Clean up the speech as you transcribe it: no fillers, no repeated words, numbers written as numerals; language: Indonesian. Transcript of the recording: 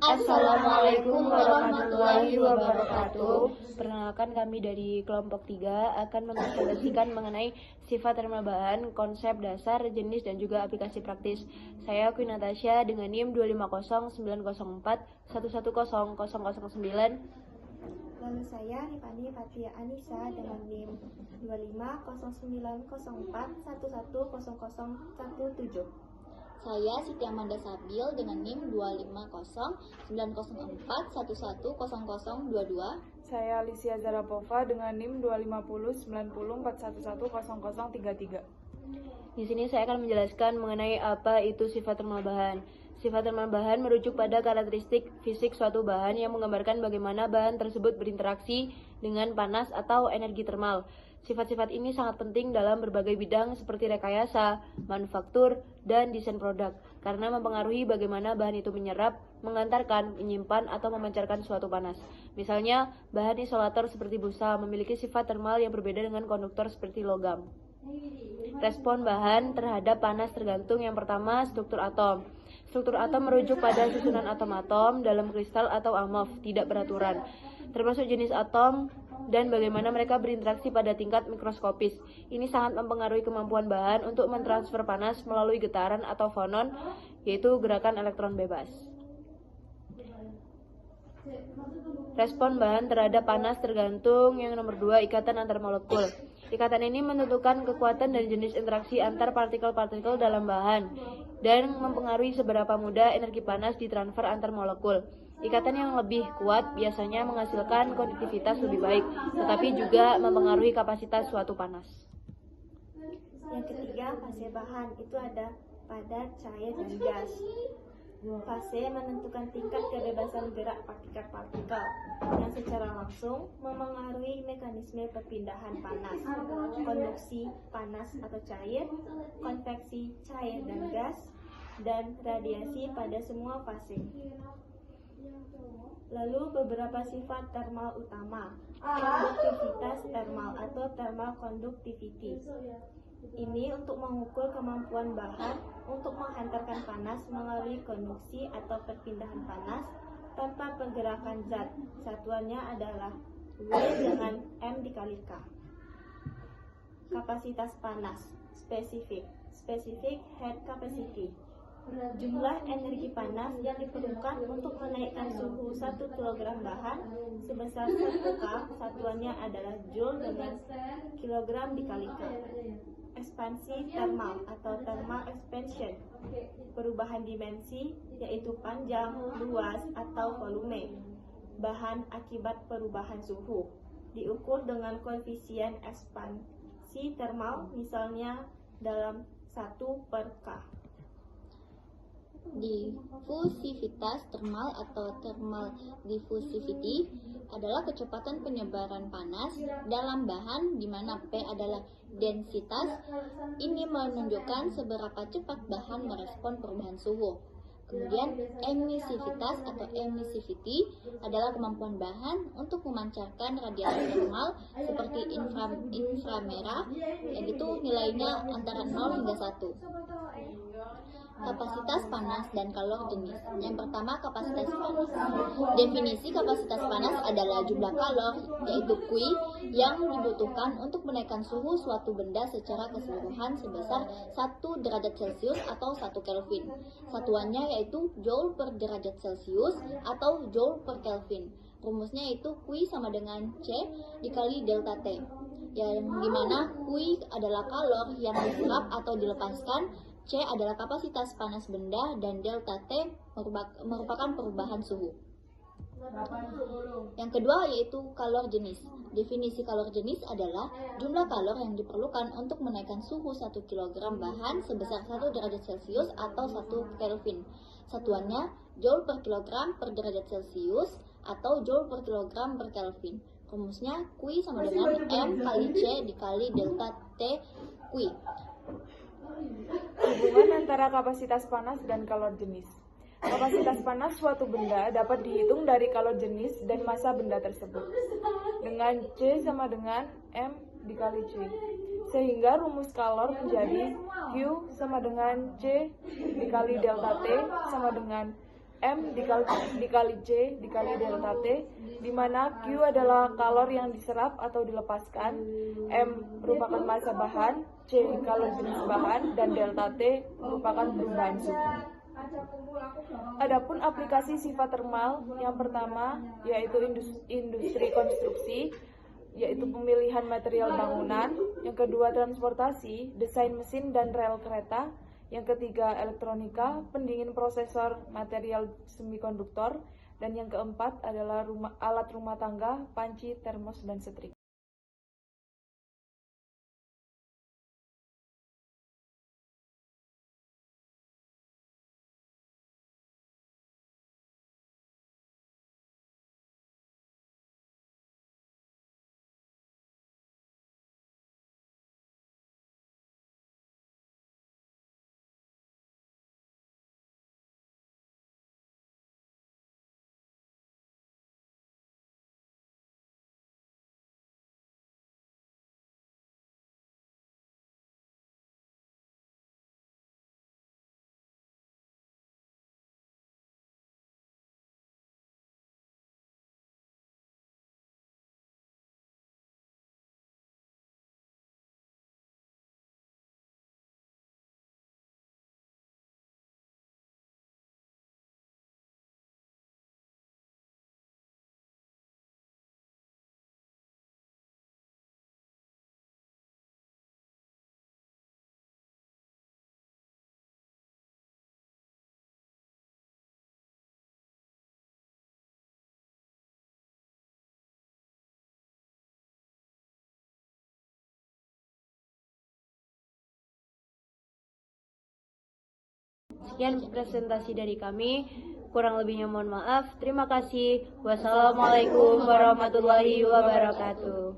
Assalamualaikum warahmatullahi wabarakatuh. Perkenalkan, kami dari kelompok 3 akan mempresentasikan mengenai sifat termal bahan, konsep dasar, jenis, dan juga aplikasi praktis. Saya Queen Natasha dengan NIM 2509041100009. Lalu saya Rifani Fatia Anissa dengan NIM 2509091100017. Saya Siti Amanda Sabil dengan NIM 2509091100022. Saya Alicia Zarapova dengan NIM 2509041100033. Di sini saya akan menjelaskan mengenai apa itu sifat termal bahan. Sifat termal bahan merujuk pada karakteristik fisik suatu bahan yang menggambarkan bagaimana bahan tersebut berinteraksi dengan panas atau energi termal. Sifat-sifat ini sangat penting dalam berbagai bidang seperti rekayasa, manufaktur, dan desain produk karena mempengaruhi bagaimana bahan itu menyerap, mengantarkan, menyimpan, atau memancarkan suatu panas. Misalnya, bahan isolator seperti busa memiliki sifat termal yang berbeda dengan konduktor seperti logam. Respon bahan terhadap panas tergantung yang pertama struktur atom. Struktur atom merujuk pada susunan atom-atom dalam kristal atau amorf tidak beraturan, termasuk jenis atom dan bagaimana mereka berinteraksi pada tingkat mikroskopis. Ini sangat mempengaruhi kemampuan bahan untuk mentransfer panas melalui getaran atau fonon, yaitu gerakan elektron bebas. Respon bahan terhadap panas tergantung yang nomor 2 ikatan antar molekul. Ikatan ini menentukan kekuatan dan jenis interaksi antar partikel-partikel dalam bahan dan mempengaruhi seberapa mudah energi panas ditransfer antar molekul. Ikatan yang lebih kuat biasanya menghasilkan konduktivitas lebih baik, tetapi juga mempengaruhi kapasitas suatu panas. Yang ketiga, fase bahan itu ada padat, cair, dan gas. Fase menentukan tingkat kebebasan gerak partikel-partikel yang secara langsung memengaruhi mekanisme perpindahan panas, konduksi panas atau cair, konveksi cair dan gas, dan radiasi pada semua fase. Lalu beberapa sifat termal utama. Konduktivitas termal atau thermal conductivity. Ini untuk mengukur kemampuan bahan untuk menghantarkan panas melalui konduksi atau perpindahan panas tanpa pergerakan zat. Satuannya adalah W dengan M dikali K. Kapasitas panas spesifik head capacity. Jumlah energi panas yang diperlukan untuk menaikkan suhu 1 kg bahan sebesar 1 K, satuannya adalah Joule dengan kilogram dikali K. Ekspansi termal atau thermal expansion. Perubahan dimensi yaitu panjang, luas, atau volume bahan akibat perubahan suhu. Diukur dengan koefisien ekspansi termal misalnya dalam 1/K. Difusivitas termal atau thermal diffusivity adalah kecepatan penyebaran panas dalam bahan di mana P adalah densitas. Ini menunjukkan seberapa cepat bahan merespon perubahan suhu. Kemudian emisivitas atau emissivity adalah kemampuan bahan untuk memancarkan radiasi termal seperti inframerah, yaitu nilainya antara 0 hingga 1. Kapasitas panas dan kalor jenis. Yang pertama, kapasitas panas. Definisi kapasitas panas adalah jumlah kalor, yaitu Q, yang dibutuhkan untuk menaikkan suhu suatu benda secara keseluruhan sebesar 1 derajat Celcius atau 1 Kelvin. Satuannya yaitu Joule per derajat Celcius atau Joule per Kelvin. Rumusnya itu Q sama dengan C dikali delta T, yang dimana Q adalah kalor yang diserap atau dilepaskan, C adalah kapasitas panas benda, dan delta T merupakan perubahan suhu. Yang kedua yaitu kalor jenis. Definisi kalor jenis adalah jumlah kalor yang diperlukan untuk menaikkan suhu 1 kg bahan sebesar 1 derajat Celcius atau 1 Kelvin. Satuannya Joule per kilogram per derajat Celcius atau Joule per kilogram per Kelvin. Rumusnya Q sama dengan M kali C dikali delta T Q. Hubungan antara kapasitas panas dan kalor jenis. Kapasitas panas suatu benda dapat dihitung dari kalor jenis dan massa benda tersebut, dengan C sama dengan M dikali C. Sehingga rumus kalor menjadi Q sama dengan C dikali delta T sama dengan M dikali C dikali delta T, di mana Q adalah kalor yang diserap atau dilepaskan, M merupakan massa bahan, C kalor jenis bahan, dan delta T merupakan perubahan suhu. Adapun aplikasi sifat termal, yang pertama yaitu industri konstruksi, yaitu pemilihan material bangunan, yang kedua transportasi, desain mesin dan rel kereta, yang ketiga elektronika, pendingin prosesor material semikonduktor, dan yang keempat adalah alat rumah tangga, panci, termos, dan setrika. Sekian presentasi dari kami. Kurang lebihnya mohon maaf. Terima kasih. Wassalamualaikum warahmatullahi wabarakatuh.